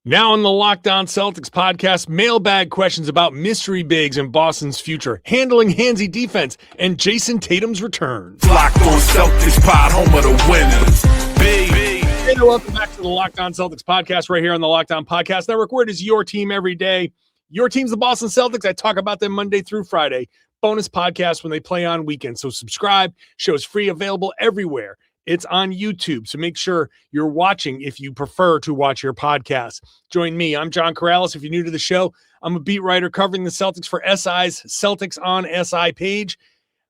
Now on the Locked On Celtics podcast, mailbag questions about mystery bigs and Boston's future, handling Handsy defense, and Jayson Tatum's return. Locked On Celtics pod, home of the winners. Big. Hey there, welcome back to the Locked On Celtics podcast right here on the Locked On Podcast Network, where it is your team every day. Your team's the Boston Celtics. I talk about them Monday through Friday. Bonus podcast when they play on weekends. So subscribe. Show is free, available everywhere. It's on YouTube, so make sure you're watching if you prefer to watch your podcast. Join me. I'm John Karalis. If you're new to the show, I'm a beat writer covering the Celtics for SI's Celtics on SI page.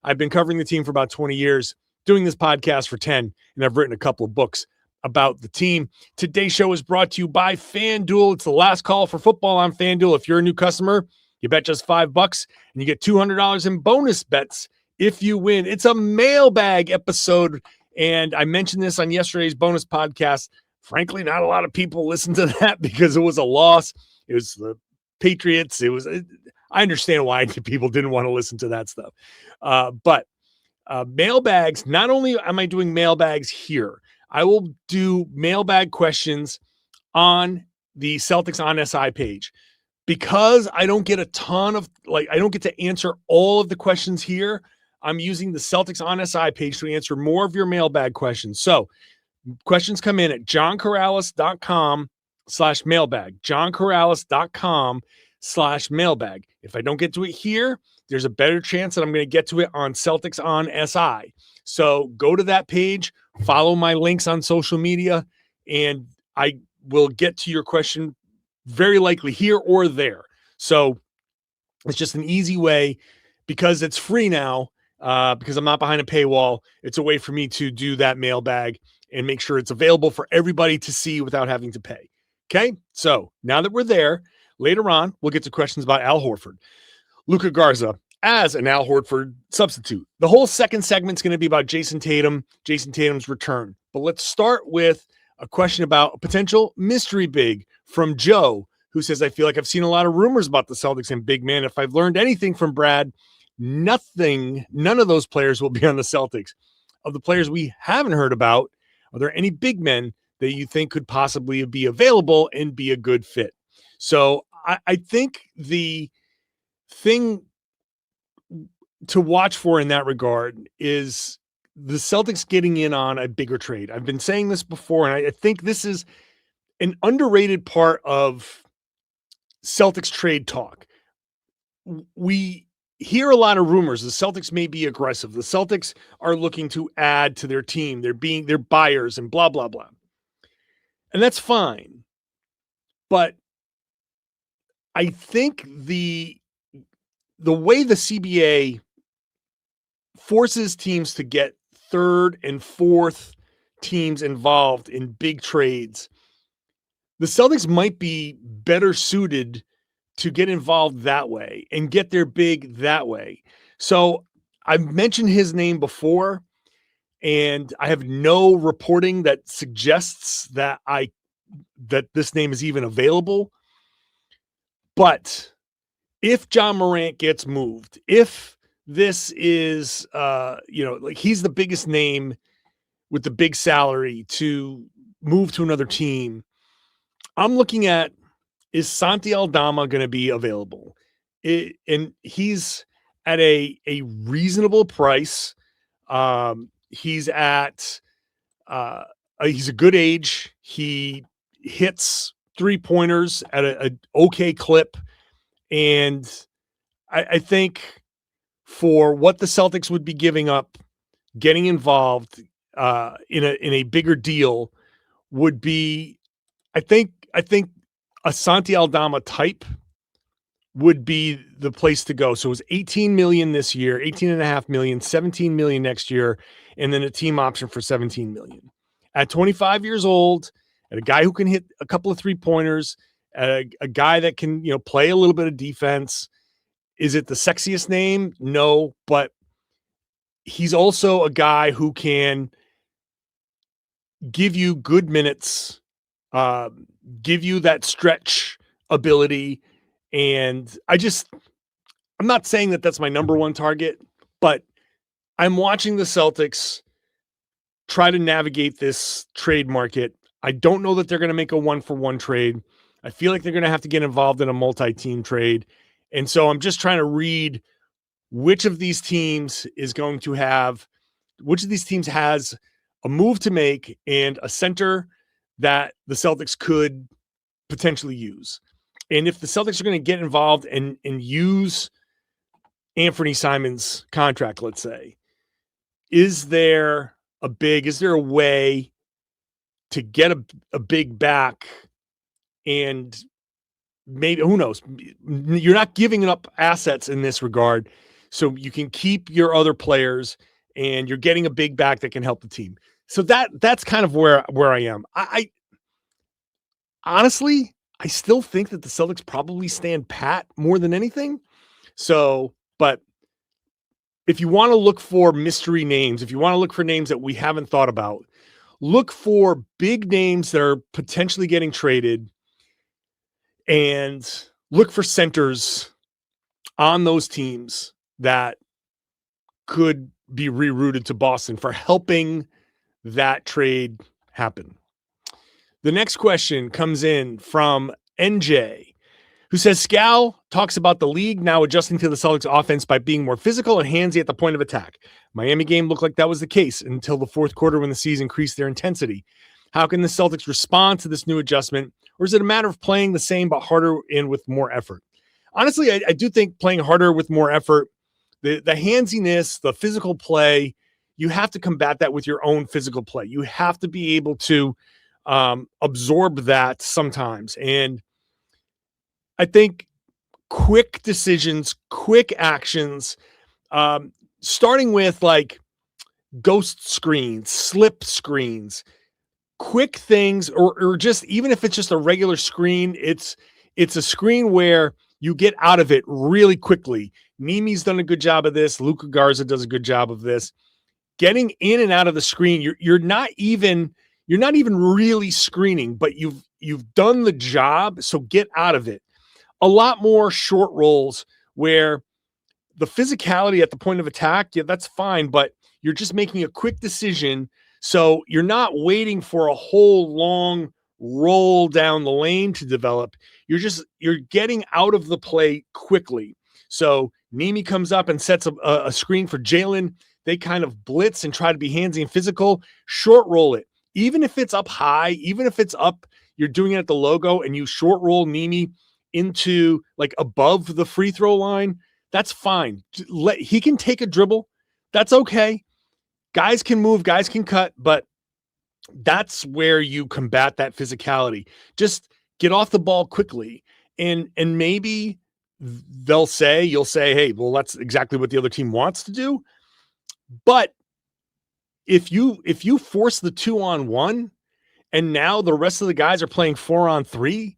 I've been covering the team for about 20 years, doing this podcast for 10, and I've written a couple of books about the team. Today's show is brought to you by FanDuel. It's the last call for football on FanDuel. If you're a new customer, you bet just $5 and you get $200 in bonus bets if you win. It's a mailbag episode. And I mentioned this on yesterday's bonus podcast. Frankly, not a lot of people listened to that because it was a loss. It was the Patriots. I understand why people didn't want to listen to that stuff. But mailbags, not only am I doing mailbags here, I will do mailbag questions on the Celtics on SI page. Because I don't get I don't get to answer all of the questions here, I'm using the Celtics on SI page to answer more of your mailbag questions. So questions come in at johnkaralis.com/mailbag, johnkaralis.com/mailbag. If I don't get to it here, there's a better chance that I'm going to get to it on Celtics on SI. So go to that page, follow my links on social media, and I will get to your question very likely here or there. So it's just an easy way because it's free now. Because I'm not behind a paywall, it's a way for me to do that mailbag and make sure it's available for everybody to see without having to pay. Okay, so now that we're there, later on, we'll get to questions about Al Horford. Luka Garza as an Al Horford substitute. The whole second segment's going to be about Jayson Tatum, Jayson Tatum's return. But let's start with a question about a potential mystery big from Joe, who says, I feel like I've seen a lot of rumors about the Celtics and big man. If I've learned anything from Brad, none of those players will be on the Celtics. Of the players we haven't heard about, are there any big men that you think could possibly be available and be a good fit? So I think the thing to watch for in that regard is the Celtics getting in on a bigger trade. I've been saying this before, and I think this is an underrated part of Celtics trade talk. We hear a lot of rumors. The Celtics may be aggressive. The Celtics are looking to add to their team. They're buyers and blah, blah, blah. And that's fine. But I think the way the CBA forces teams to get third and fourth teams involved in big trades, the Celtics might be better suited to get involved that way and get their big that way. So I've mentioned his name before, and I have no reporting that suggests that this name is even available. But if John Morant gets moved, if this is, he's the biggest name with the big salary to move to another team, I'm looking at, is Santi Aldama going to be available? And he's at a reasonable price. He's at he's a good age. He hits 3-pointers at an okay clip. And I think for what the Celtics would be giving up, getting involved in a bigger deal would be, I think a Santi Aldama type would be the place to go. So it was $18 million this year, $18.5 million, $17 million next year, and then a team option for $17 million. At 25 years old, at a guy who can hit a couple of 3-pointers, a guy that can, play a little bit of defense. Is it the sexiest name? No, but he's also a guy who can give you good minutes, give you that stretch ability. And I'm not saying that that's my number one target, but I'm watching the Celtics try to navigate this trade market. I don't know that they're going to make a 1-for-1 trade. I feel like they're going to have to get involved in a multi-team trade. And so I'm just trying to read which of these teams has a move to make and a center that the Celtics could potentially use. And if the Celtics are going to get involved and use Anthony Simon's contract, let's say, is there a way to get a big back, and maybe, who knows, you're not giving up assets in this regard, so you can keep your other players and you're getting a big back that can help the team. So that's kind of where I am. I honestly, I still think that the Celtics probably stand pat more than anything. So, but if you want to look for mystery names, if you want to look for names that we haven't thought about, look for big names that are potentially getting traded, and look for centers on those teams that could be rerouted to Boston for helping that trade happen. The next question comes in from NJ, who says, Scal talks about the league now adjusting to the Celtics offense by being more physical and handsy at the point of attack. Miami game looked like that was the case until the fourth quarter when the C's increased their intensity. How can the Celtics respond to this new adjustment? Or is it a matter of playing the same but harder and with more effort? Honestly, I do think playing harder with more effort, the handsiness, the physical play, you have to combat that with your own physical play. You have to be able to absorb that sometimes. And I think quick decisions, quick actions, starting with like ghost screens, slip screens, quick things, or just, even if it's just a regular screen, it's a screen where you get out of it really quickly. Nimi's done a good job of this. Luka Garza does a good job of this. Getting in and out of the screen, you're not even really screening, but you've done the job, so get out of it. A lot more short rolls where the physicality at the point of attack, yeah, that's fine, but you're just making a quick decision. So you're not waiting for a whole long roll down the lane to develop. You're getting out of the play quickly. So Nimi comes up and sets a screen for Jaylen. They kind of blitz and try to be handsy and physical. Short roll it. Even if it's up high, even if it's up, you're doing it at the logo, and you short roll Nimi into like above the free throw line, that's fine. He can take a dribble. That's okay. Guys can move, guys can cut, but that's where you combat that physicality. Just get off the ball quickly. And maybe you'll say, hey, well, that's exactly what the other team wants to do. But if you force the 2-on-1 and now the rest of the guys are playing 4-on-3,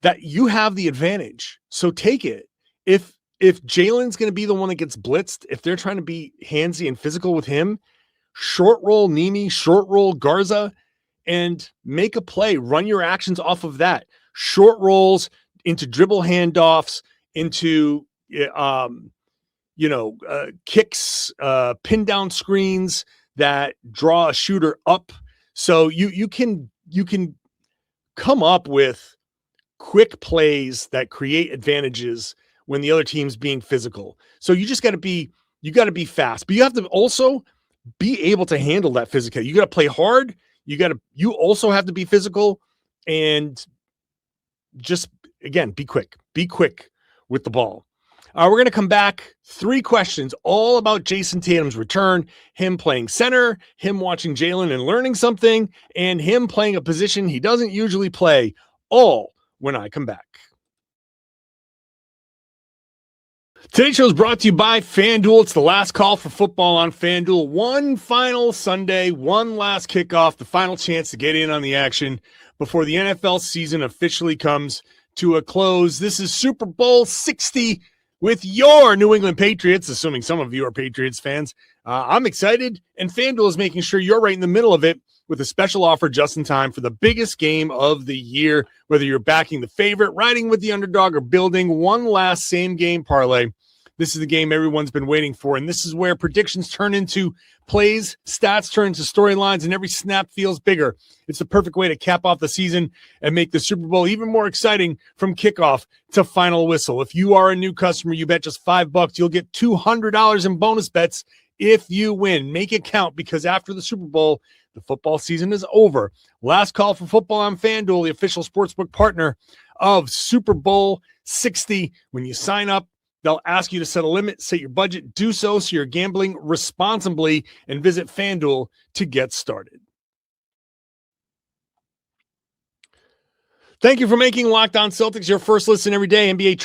that you have the advantage. So take it. If Jaylen's going to be the one that gets blitzed, if they're trying to be handsy and physical with him, short roll Nimi, short roll Garza, and make a play. Run your actions off of that. Short rolls into dribble handoffs, into kicks, pin down screens that draw a shooter up. So you can come up with quick plays that create advantages when the other team's being physical. So you just got to be fast, but you have to also be able to handle that physical. You got to play hard. You also have to be physical, and just, again, be quick with the ball. We're going to come back. 3 questions all about Jayson Tatum's return, him playing center, him watching Jaylen and learning something, and him playing a position he doesn't usually play, all when I come back. Today's show is brought to you by FanDuel. It's the last call for football on FanDuel. One final Sunday, one last kickoff, the final chance to get in on the action before the NFL season officially comes to a close. This is Super Bowl 60 with your New England Patriots, assuming some of you are Patriots fans. I'm excited, and FanDuel is making sure you're right in the middle of it with a special offer just in time for the biggest game of the year. Whether you're backing the favorite, riding with the underdog, or building one last same-game parlay, This is the game everyone's been waiting for, and this is where predictions turn into plays, stats turn into storylines, and every snap feels bigger. It's the perfect way to cap off the season and make the Super Bowl even more exciting from kickoff to final whistle. If you are a new customer, you bet just $5, you'll get $200 in bonus bets if you win. Make it count, because after the Super Bowl, the football season is over. Last call for football on FanDuel, the official sportsbook partner of Super Bowl 60. When you sign up, they'll ask you to set a limit, set your budget, do so you're gambling responsibly, and visit FanDuel to get started. Thank you for making Locked On Celtics your first listen every day. NBA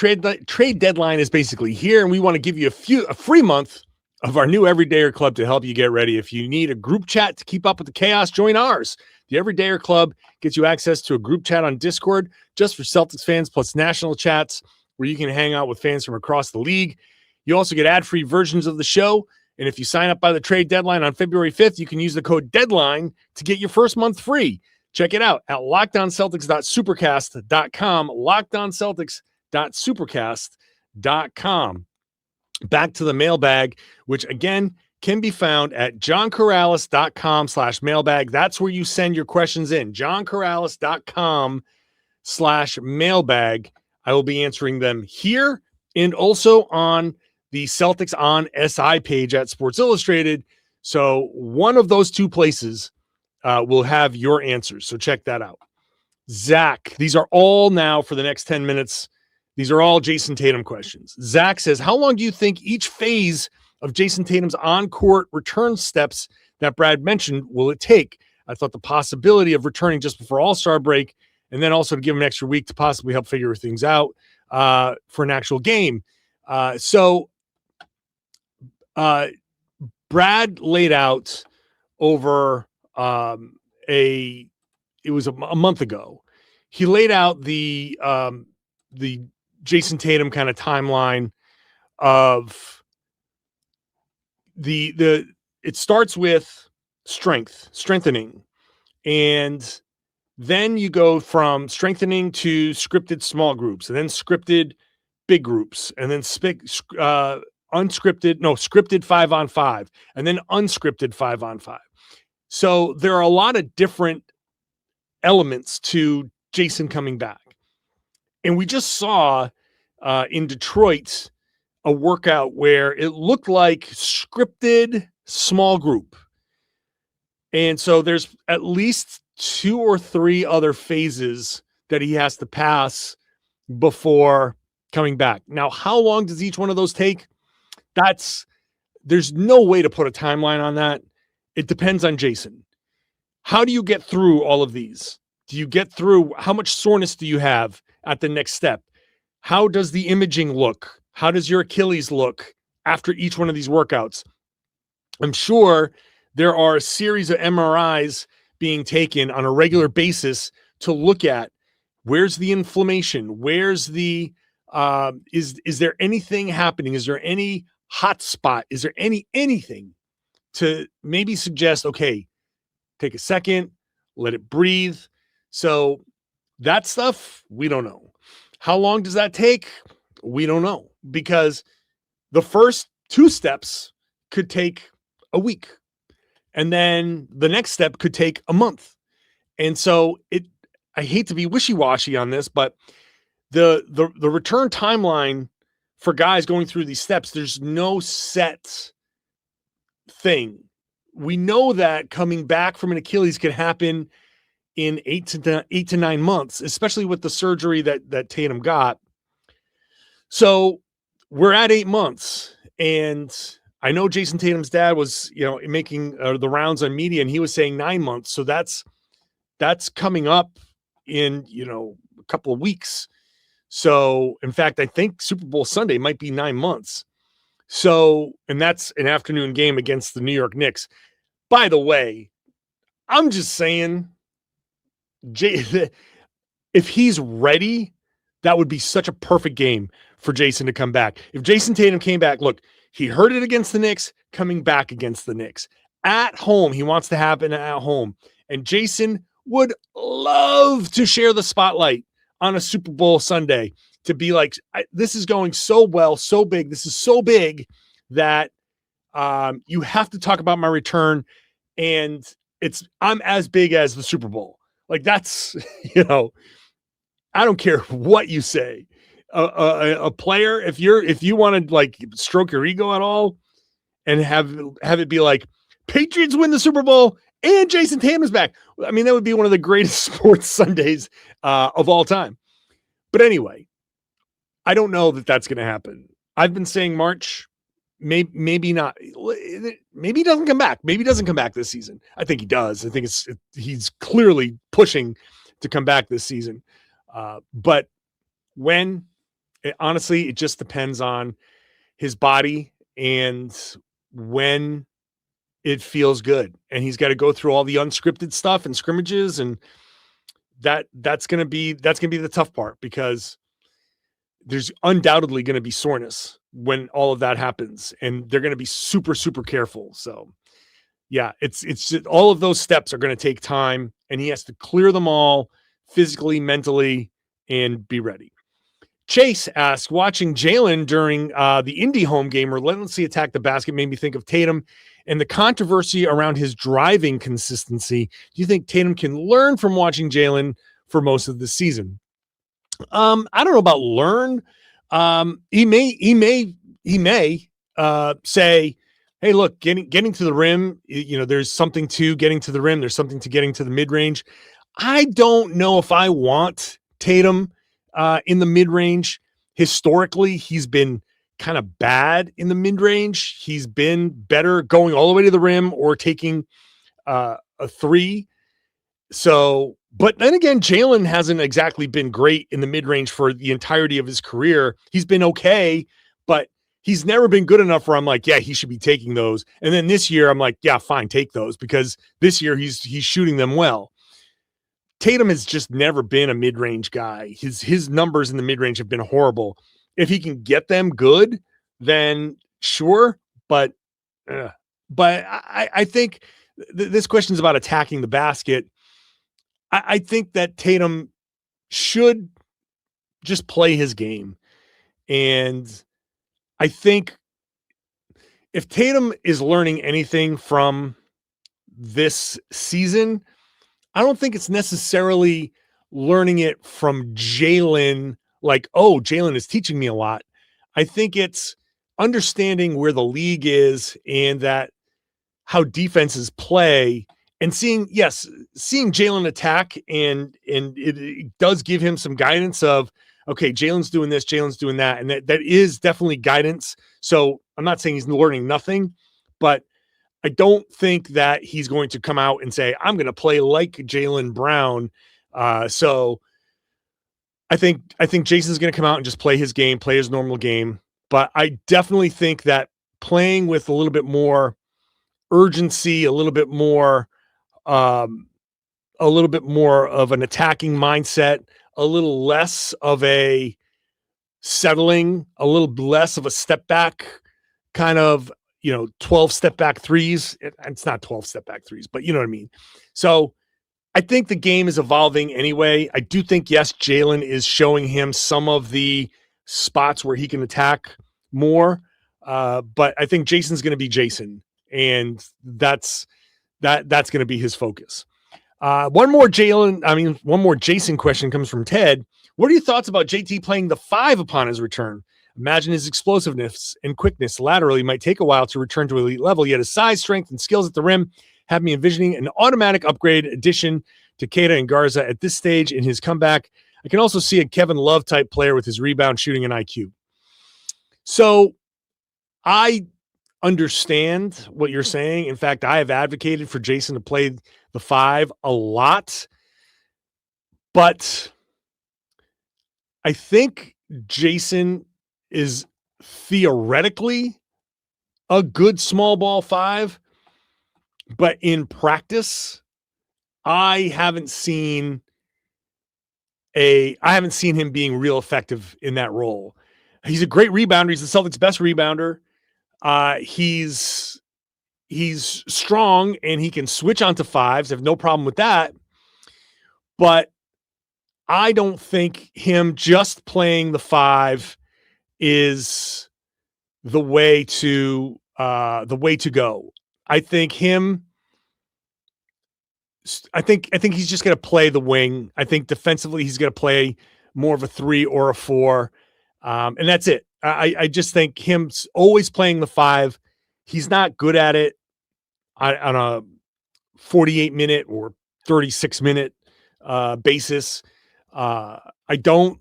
trade deadline is basically here, and we want to give you a free month of our new Everydayer Club to help you get ready. If you need a group chat to keep up with the chaos, join ours. The Everydayer Club gets you access to a group chat on Discord just for Celtics fans, plus national chats where you can hang out with fans from across the league. You also get ad-free versions of the show, and if you sign up by the trade deadline on February 5th, you can use the code DEADLINE to get your first month free. Check it out at lockedonceltics.supercast.com, lockedonceltics.supercast.com. Back to the mailbag, which again can be found at johnkaralis.com/mailbag. That's where you send your questions in. johnkaralis.com/mailbag. I will be answering them here and also on the Celtics on SI page at Sports Illustrated. So one of those two places will have your answers. So check that out. Zach, these are all now for the next 10 minutes. These are all Jayson Tatum questions. Zach says, how long do you think each phase of Jayson Tatum's on-court return steps that Brad mentioned will it take? I thought the possibility of returning just before All-Star break and then also to give him an extra week to possibly help figure things out for an actual game. Brad laid out over it was a month ago. He laid out the Jayson Tatum kind of timeline of it starts with strengthening, and then you go from strengthening to scripted small groups, and then scripted big groups, and then scripted 5-on-5, and then unscripted 5-on-5. So there are a lot of different elements to Jayson coming back. And we just saw in Detroit a workout where it looked like scripted small group. And so there's at least 2 or 3 other phases that he has to pass before coming back. Now, how long does each one of those take? There's no way to put a timeline on that. It depends on Jayson. How do you get through all of these? Do you get through? How much soreness do you have at the next step? How does the imaging look? How does your Achilles look after each one of these workouts? I'm sure there are a series of MRIs being taken on a regular basis to look at where's the inflammation, where's the is there anything happening? Is there any hot spot? Is there anything to maybe suggest, okay, take a second, let it breathe. So that stuff, we don't know. How long does that take? We don't know, because the first 2 steps could take a week, and then the next step could take a month. And so I hate to be wishy-washy on this, but the return timeline for guys going through these steps, there's no set thing. We know that coming back from an Achilles can happen in 8 to 9 months, especially with the surgery that Tatum got. So we're at 8 months, and I know Jayson Tatum's dad was, making the rounds on media, and he was saying 9 months. So that's coming up in, a couple of weeks. So in fact, I think Super Bowl Sunday might be 9 months. So, and that's an afternoon game against the New York Knicks. By the way, I'm just saying, if he's ready, that would be such a perfect game for Jayson to come back. If Jayson Tatum came back, look, he heard it against the Knicks, coming back against the Knicks. At home, he wants to happen at home. And Jayson would love to share the spotlight on a Super Bowl Sunday to be like, this is going so well, so big. This is so big that you have to talk about my return, and I'm as big as the Super Bowl. Like that's, I don't care what you say. A player, if you want to like stroke your ego at all and have it be like Patriots win the Super Bowl and Jayson Tatum is back. I mean, that would be one of the greatest sports Sundays of all time. But anyway, I don't know that that's going to happen. I've been saying March, maybe not. Maybe he doesn't come back. Maybe he doesn't come back this season. I think he does. I think he's clearly pushing to come back this season. But when, honestly, it just depends on his body and when it feels good. And he's got to go through all the unscripted stuff and scrimmages, and that's going to be the tough part, because there's undoubtedly going to be soreness when all of that happens, and they're going to be super, super careful. So yeah, it's just, all of those steps are going to take time, and he has to clear them all physically, mentally, and be ready. Chase asks, watching Jaylen during the Indy home game relentlessly attack the basket made me think of Tatum and the controversy around his driving consistency. Do you think Tatum can learn from watching Jaylen for most of the season? I don't know about learn. He may say, hey, look, getting to the rim, there's something to getting to the rim. There's something to getting to the mid-range. I don't know if I want Tatum in the mid-range. Historically, he's been kind of bad in the mid-range. He's been better going all the way to the rim or taking a three. So, but then again, Jaylen hasn't exactly been great in the mid-range for the entirety of his career. He's been okay, but he's never been good enough where I'm like, yeah, he should be taking those. And then this year, I'm like, yeah, fine, take those, because this year he's shooting them well. Tatum has just never been a mid-range guy. His numbers in the mid-range have been horrible. If he can get them good, then sure. But I think this question is about attacking the basket. I think that Tatum should just play his game. And I think if Tatum is learning anything from this season, I don't think it's necessarily learning it from Jaylen, like, oh, Jaylen is teaching me a lot. I think it's understanding where the league is and that how defenses play, and seeing Jaylen attack, and it does give him some guidance of, okay, Jaylen's doing this, Jaylen's doing that. And that is definitely guidance. So I'm not saying he's learning nothing, but I don't think that he's going to come out and say, I'm going to play like Jaylen Brown. So I think Jayson's going to come out and just play his game, play his normal game. But I definitely think that playing with a little bit more urgency, a little bit more of an attacking mindset, a little less of a settling, a little less of a step back kind of, 12 step back threes. It's not 12 step back threes, but you know what I mean? So I think the game is evolving anyway. I do think, yes, Jaylen is showing him some of the spots where he can attack more. But I think Jason's going to be Jayson, and that's going to be his focus. One more Jayson question comes from Ted. What are your thoughts about JT playing the 5 upon his return? Imagine his explosiveness and quickness laterally might take a while to return to elite level, yet his size, strength, and skills at the rim have me envisioning an automatic upgrade addition to Keita and Garza at this stage in his comeback. I can also see a Kevin Love type player with his rebound, shooting, and IQ. So I understand what you're saying. In fact, I have advocated for Jayson to play the 5 a lot, but I think Jayson is theoretically a good small ball 5, but in practice, I haven't seen him being real effective in that role. He's a great rebounder. He's the Celtics' best rebounder. He's strong and he can switch onto 5s. I have no problem with that. But I don't think him just playing the 5 is the way to go. I think he's just going to play the wing. I think defensively he's going to play more of a 3 or a 4, and that's it. I just think him always playing the 5. He's not good at it on a 48-minute or 36-minute basis. I don't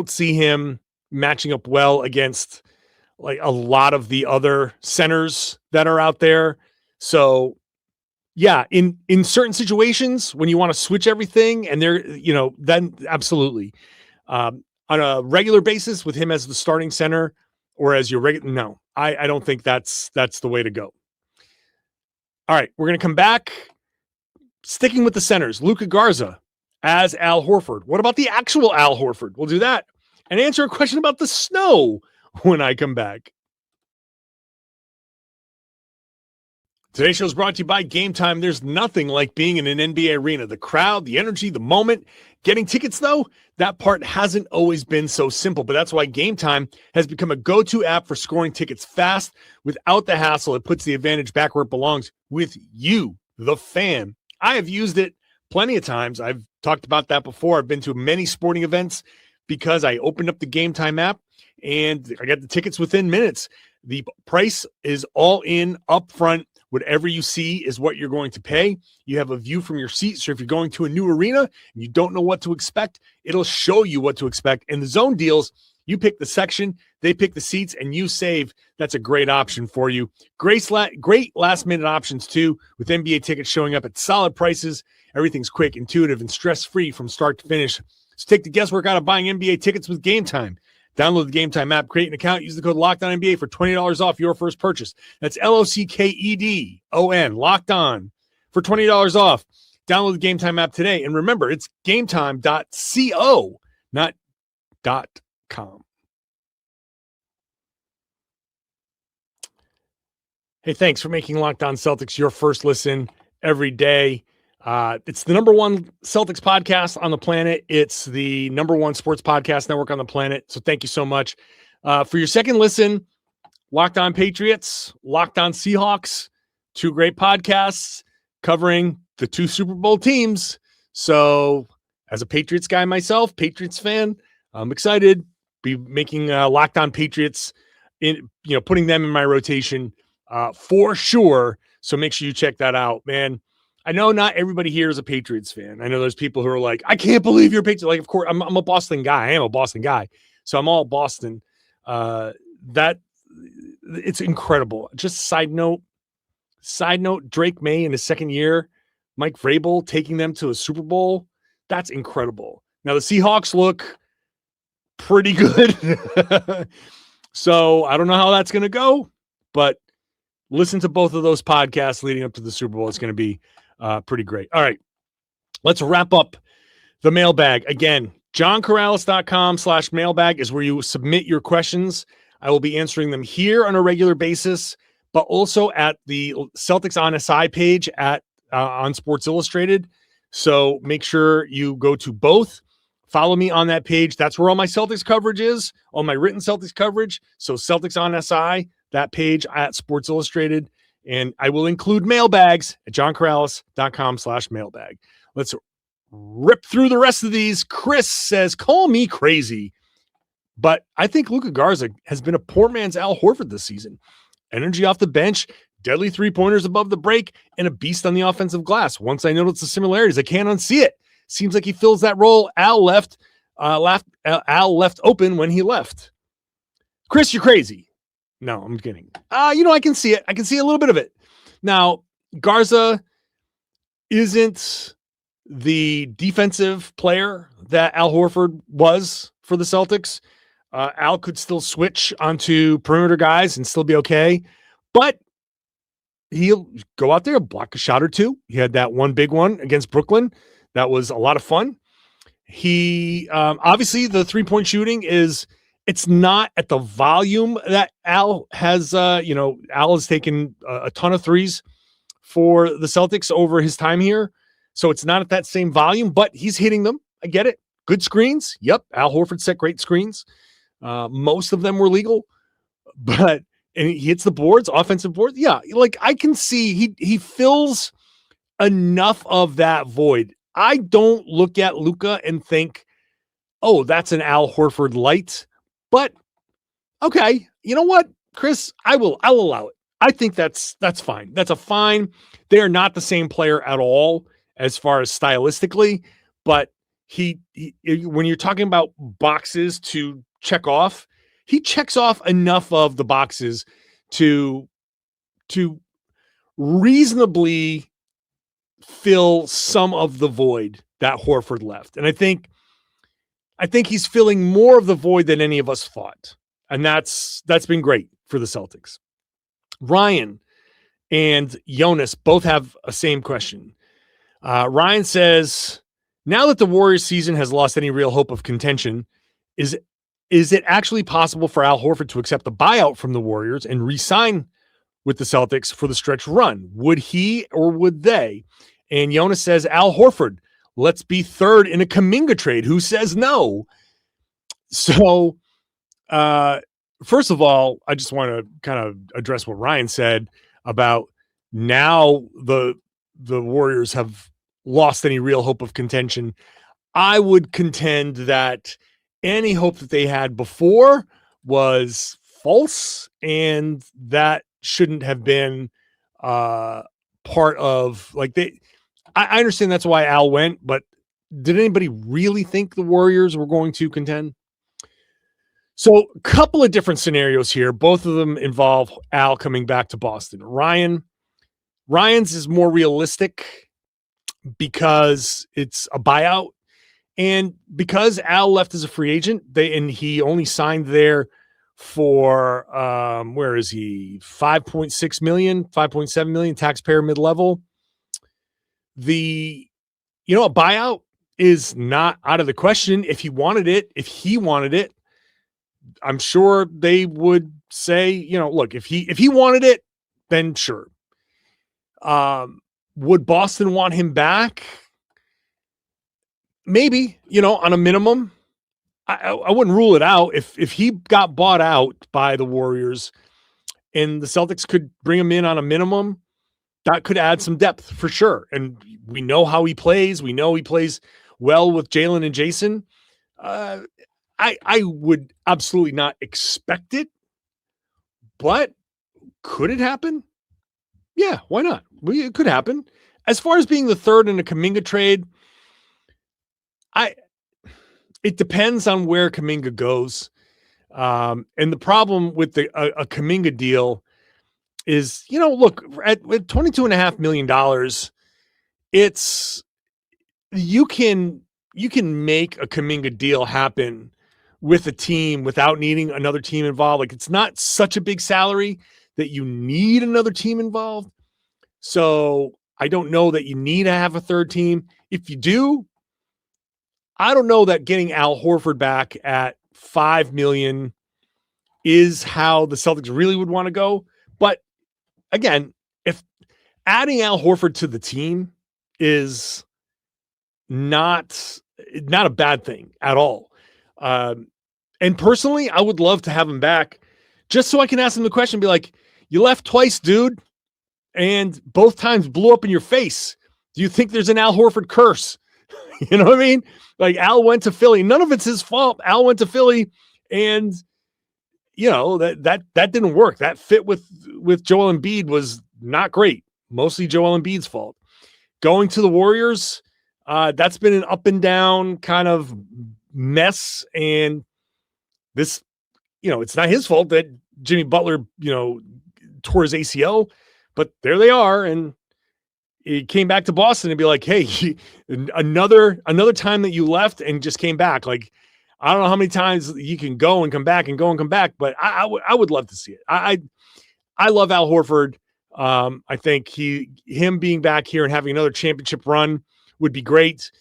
see him matching up well against like a lot of the other centers that are out there. So yeah, in certain situations when you want to switch everything and then absolutely. On a regular basis with him as the starting center or as your regular, no, I don't think that's the way to go. All right, we're going to come back. Sticking with the centers, Luka Garza as Al Horford. What about the actual Al Horford? We'll do that and answer a question about the snow when I come back. Today's show is brought to you by Game Time. There's nothing like being in an NBA arena. The crowd, the energy, the moment. Getting tickets, though, that part hasn't always been so simple, but that's why Game Time has become a go-to app for scoring tickets fast without the hassle. It puts the advantage back where it belongs with you, the fan. I have used it plenty of times. I've talked about that before. I've been to many sporting events because I opened up the Game Time app and I got the tickets within minutes. The price is all in upfront. Whatever you see is what you're going to pay. You have a view from your seat. So if you're going to a new arena and you don't know what to expect, it'll show you what to expect. And the zone deals, you pick the section, they pick the seats, and you save. That's a great option for you. Great last-minute options, too, with NBA tickets showing up at solid prices. Everything's quick, intuitive, and stress-free from start to finish. So take the guesswork out of buying NBA tickets with Game Time. Download the Game Time app, create an account, use the code LOCKEDONNBA for $20 off your first purchase. That's LOCKEDON, Locked On, for $20 off. Download the Game Time app today. And remember, it's gametime.co, not .com. Hey, thanks for making Locked On Celtics your first listen every day. It's the number one Celtics podcast on the planet. It's the number one sports podcast network on the planet. So thank you so much. For your second listen, Locked On Patriots, Locked On Seahawks, 2 great podcasts covering the 2 Super Bowl teams. So as a Patriots guy myself, Patriots fan, I'm excited. Be making Locked On Patriots, putting them in my rotation for sure. So make sure you check that out, man. I know not everybody here is a Patriots fan. I know there's people who are like, I can't believe you're a Patriots. Like, of course, I'm a Boston guy. I am a Boston guy. So I'm all Boston. That it's incredible. Just side note, Drake May in his second year, Mike Vrabel taking them to a Super Bowl. That's incredible. Now the Seahawks look pretty good. So I don't know how that's going to go, but listen to both of those podcasts leading up to the Super Bowl. It's going to be pretty great. All right, let's wrap up the mailbag. Again, johnkaralis.com/mailbag is where you submit your questions. I will be answering them here on a regular basis, but also at the Celtics on SI page on Sports Illustrated. So make sure you go to both. Follow me on that page. That's where all my Celtics coverage is, all my written Celtics coverage. So Celtics on SI, that page at Sports Illustrated. And I will include mailbags at johnkaralis.com/mailbag. Let's rip through the rest of these. Chris says, call me crazy, but I think Luka Garza has been a poor man's Al Horford this season. Energy off the bench, deadly 3-pointers above the break, and a beast on the offensive glass. Once I notice the similarities, I can't unsee it. Seems like he fills that role Al left open when he left. Chris, you're crazy. No, I'm kidding. I can see it. I can see a little bit of it. Now, Garza isn't the defensive player that Al Horford was for the Celtics. Al could still switch onto perimeter guys and still be okay, but he'll go out there, block a shot or two. He had that one big one against Brooklyn. That was a lot of fun. He obviously the 3-point shooting it's not at the volume that Al has. Al has taken a ton of threes for the Celtics over his time here. So it's not at that same volume, but he's hitting them. I get it. Good screens. Yep. Al Horford set great screens. Most of them were legal, but and he hits the boards, offensive boards. Yeah, like I can see he fills enough of that void. I don't look at Luka and think, oh, that's an Al Horford light. But okay, you know what, Chris? I'll allow it. I think that's fine. That's a fine. They are not the same player at all as far as stylistically, but he when you're talking about boxes to check off, he checks off enough of the boxes to reasonably fill some of the void that Horford left. And I think he's filling more of the void than any of us thought. And that's been great for the Celtics. Ryan and Jonas both have a same question. Ryan says, now that the Warriors season has lost any real hope of contention, is it actually possible for Al Horford to accept the buyout from the Warriors and re-sign with the Celtics for the stretch run? Would he or would they? And Jonas says, Al Horford, let's be third in a Kuminga trade. Who says no? So, first of all, I just want to kind of address what Ryan said about now the Warriors have lost any real hope of contention. I would contend that any hope that they had before was false, and that shouldn't have been part of like I understand that's why Al went, but did anybody really think the Warriors were going to contend? So a couple of different scenarios here. Both of them involve Al coming back to Boston. Ryan's is more realistic because it's a buyout, and because Al left as a free agent, he only signed there for where is he? 5.6 million, 5.7 million, taxpayer mid-level. A buyout is not out of the question. If he wanted it, I'm sure they would say, look, if he wanted it, then sure. Would Boston want him back? Maybe, on a minimum. I wouldn't rule it out. If he got bought out by the Warriors and the Celtics could bring him in on a minimum, that could add some depth for sure. And we know how he plays. We know he plays well with Jaylen and Jayson. I would absolutely not expect it, but could it happen? Yeah, why not? It could happen. As far as being the third in a Kuminga trade, it depends on where Kuminga goes. And the problem with a Kuminga deal is, look, at $22.5 million, you can make a Kuminga deal happen with a team without needing another team involved. Like, it's not such a big salary that you need another team involved. So I don't know that you need to have a third team. If you do, I don't know that getting Al Horford back at $5 million is how the Celtics really would want to go. But again, if adding Al Horford to the team is not a bad thing at all. And personally, I would love to have him back just so I can ask him the question, be like, you left twice, dude, and both times blew up in your face. Do you think there's an Al Horford curse? You know what I mean? Like, Al went to Philly. None of it's his fault. Al went to Philly, and that didn't work. That fit with Joel Embiid was not great. Mostly Joel Embiid's fault. Going to the Warriors, that's been an up and down kind of mess. And this, it's not his fault that Jimmy Butler, tore his ACL, but there they are. And he came back to Boston and be like, hey, another time that you left and just came back. Like, I don't know how many times you can go and come back and go and come back, but I would love to see it. I love Al Horford. I think him being back here and having another championship run would be great.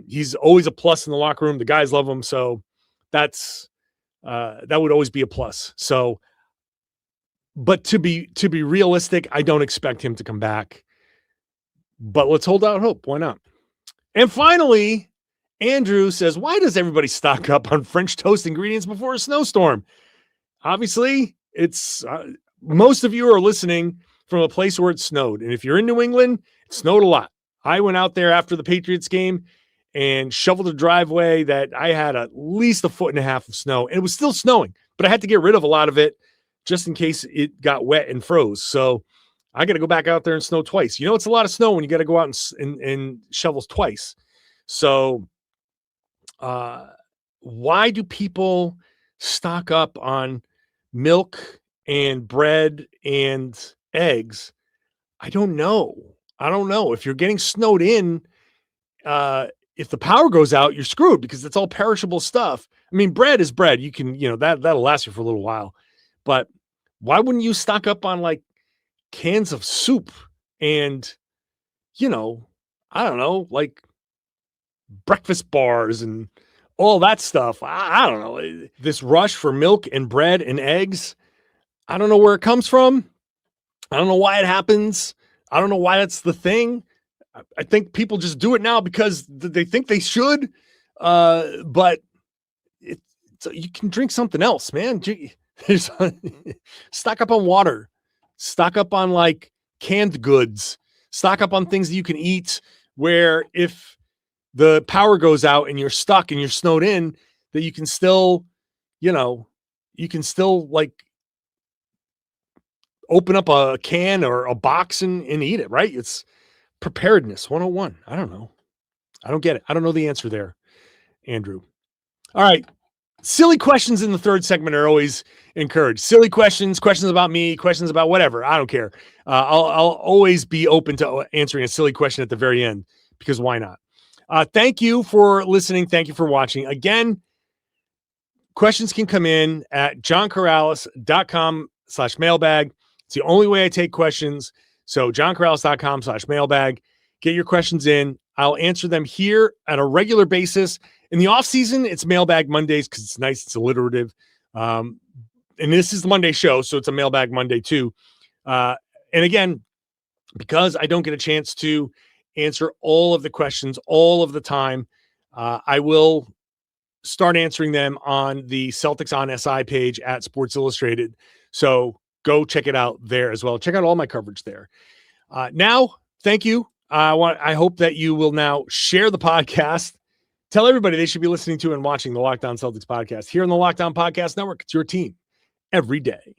He's always a plus in the locker room. The guys love him. So that would always be a plus. So, but to be realistic, I don't expect him to come back, but let's hold out hope. Why not? And finally, Andrew says, why does everybody stock up on French toast ingredients before a snowstorm? Obviously, it's most of you are listening from a place where it snowed. And if you're in New England, it snowed a lot. I went out there after the Patriots game and shoveled a driveway that I had at least 1.5 feet of snow. And it was still snowing, but I had to get rid of a lot of it just in case it got wet and froze. So I got to go back out there and snow twice. It's a lot of snow when you got to go out and shovel twice. So why do people stock up on milk and bread and eggs? I don't know. If you're getting snowed in, if the power goes out, you're screwed because it's all perishable stuff. I mean, bread is bread. You can, that'll last you for a little while, but why wouldn't you stock up on like cans of soup and, I don't know, like breakfast bars and all that stuff? I don't know. This rush for milk and bread and eggs, I don't know where it comes from. I don't know why it happens. I don't know why that's the thing. I think people just do it now because they think they should. But you can drink something else, man. Stock up on water. Stock up on like canned goods. Stock up on things that you can eat where if the power goes out and you're stuck and you're snowed in, that you can still, like open up a can or a box and eat it, right? It's preparedness 101. I don't know. I don't get it. I don't know the answer there, Andrew. All right. Silly questions in the third segment are always encouraged. Silly questions about me, questions about whatever. I don't care. I'll always be open to answering a silly question at the very end because why not? Thank you for listening. Thank you for watching. Again, questions can come in at johnkaralis.com/mailbag. It's the only way I take questions. So johnkaralis.com/mailbag. Get your questions in. I'll answer them here at a regular basis. In the off season, it's Mailbag Mondays because it's nice. It's alliterative. And this is the Monday show, so it's a Mailbag Monday too. And again, because I don't get a chance to answer all of the questions all of the time, I will start answering them on the Celtics on SI page at Sports Illustrated. So go check it out there as well. Check out all my coverage there. Now, thank you. I hope that you will now share the podcast. Tell everybody they should be listening to and watching the Locked On Celtics podcast here on the Locked On Podcast Network. It's your team every day.